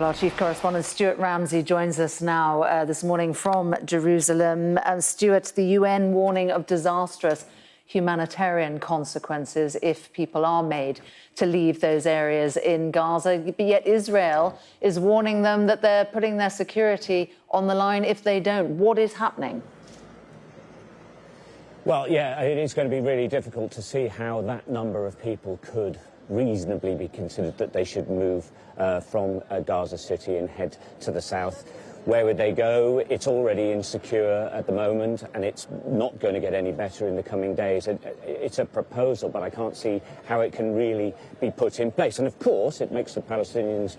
Our Chief Correspondent Stuart Ramsay joins us now this morning from Jerusalem. Stuart, the UN warning of disastrous humanitarian consequences if people are made to leave those areas in Gaza. But yet Israel is warning them that they're putting their security on the line if they don't. What is happening? Well, yeah, it is going to be really difficult to see how that number of people could reasonably be considered that they should move from Gaza City and head to the south. Where would they go? It's already insecure at the moment, and it's not going to get any better in the coming days. It's a proposal, but I can't see how it can really be put in place. And of course, it makes the Palestinians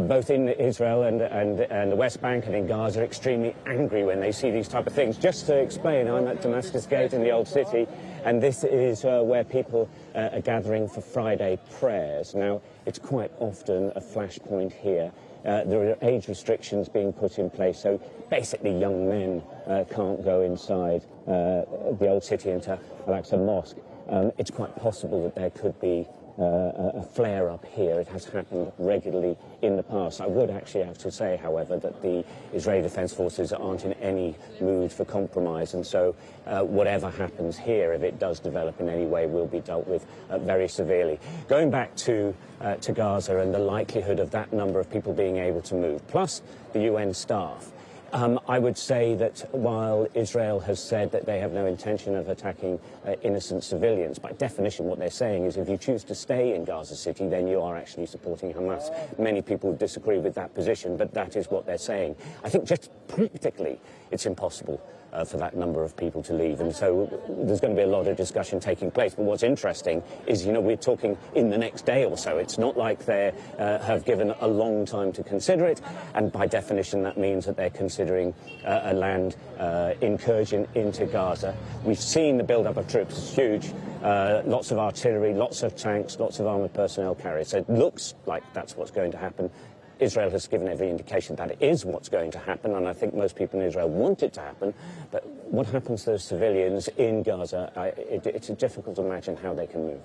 both in Israel and the West Bank and in Gaza extremely angry when they see these type of things. Just to explain, I'm at Damascus Gate in the Old City, and this is where people are gathering for Friday prayers. Now, it's quite often a flashpoint here. There are age restrictions being put in place, so basically young men can't go inside the Old City into Al-Aqsa Mosque. It's quite possible that there could be a flare-up here. It has happened regularly in the past. I would actually have to say, however, that the Israeli Defense Forces aren't in any mood for compromise, and so whatever happens here, if it does develop in any way, will be dealt with very severely. Going back to Gaza and the likelihood of that number of people being able to move, plus the UN staff, I would say that while Israel has said that they have no intention of attacking innocent civilians, by definition what they're saying is if you choose to stay in Gaza City, then you are actually supporting Hamas. Many people disagree with that position, but that is what they're saying. I think just practically it's impossible for that number of people to leave, and so there's going to be a lot of discussion taking place. But what's interesting is, you know, we're talking in the next day or so. It's not like they have given a long time to consider it, and by definition that means that they're considering a land incursion into Gaza. We've seen the build-up of troops. It's huge. Lots of artillery, lots of tanks, lots of armoured personnel carried. So it looks like that's what's going to happen. Israel has given every indication that it is what's going to happen, and I think most people in Israel want it to happen. But what happens to those civilians in Gaza, it's difficult to imagine how they can move.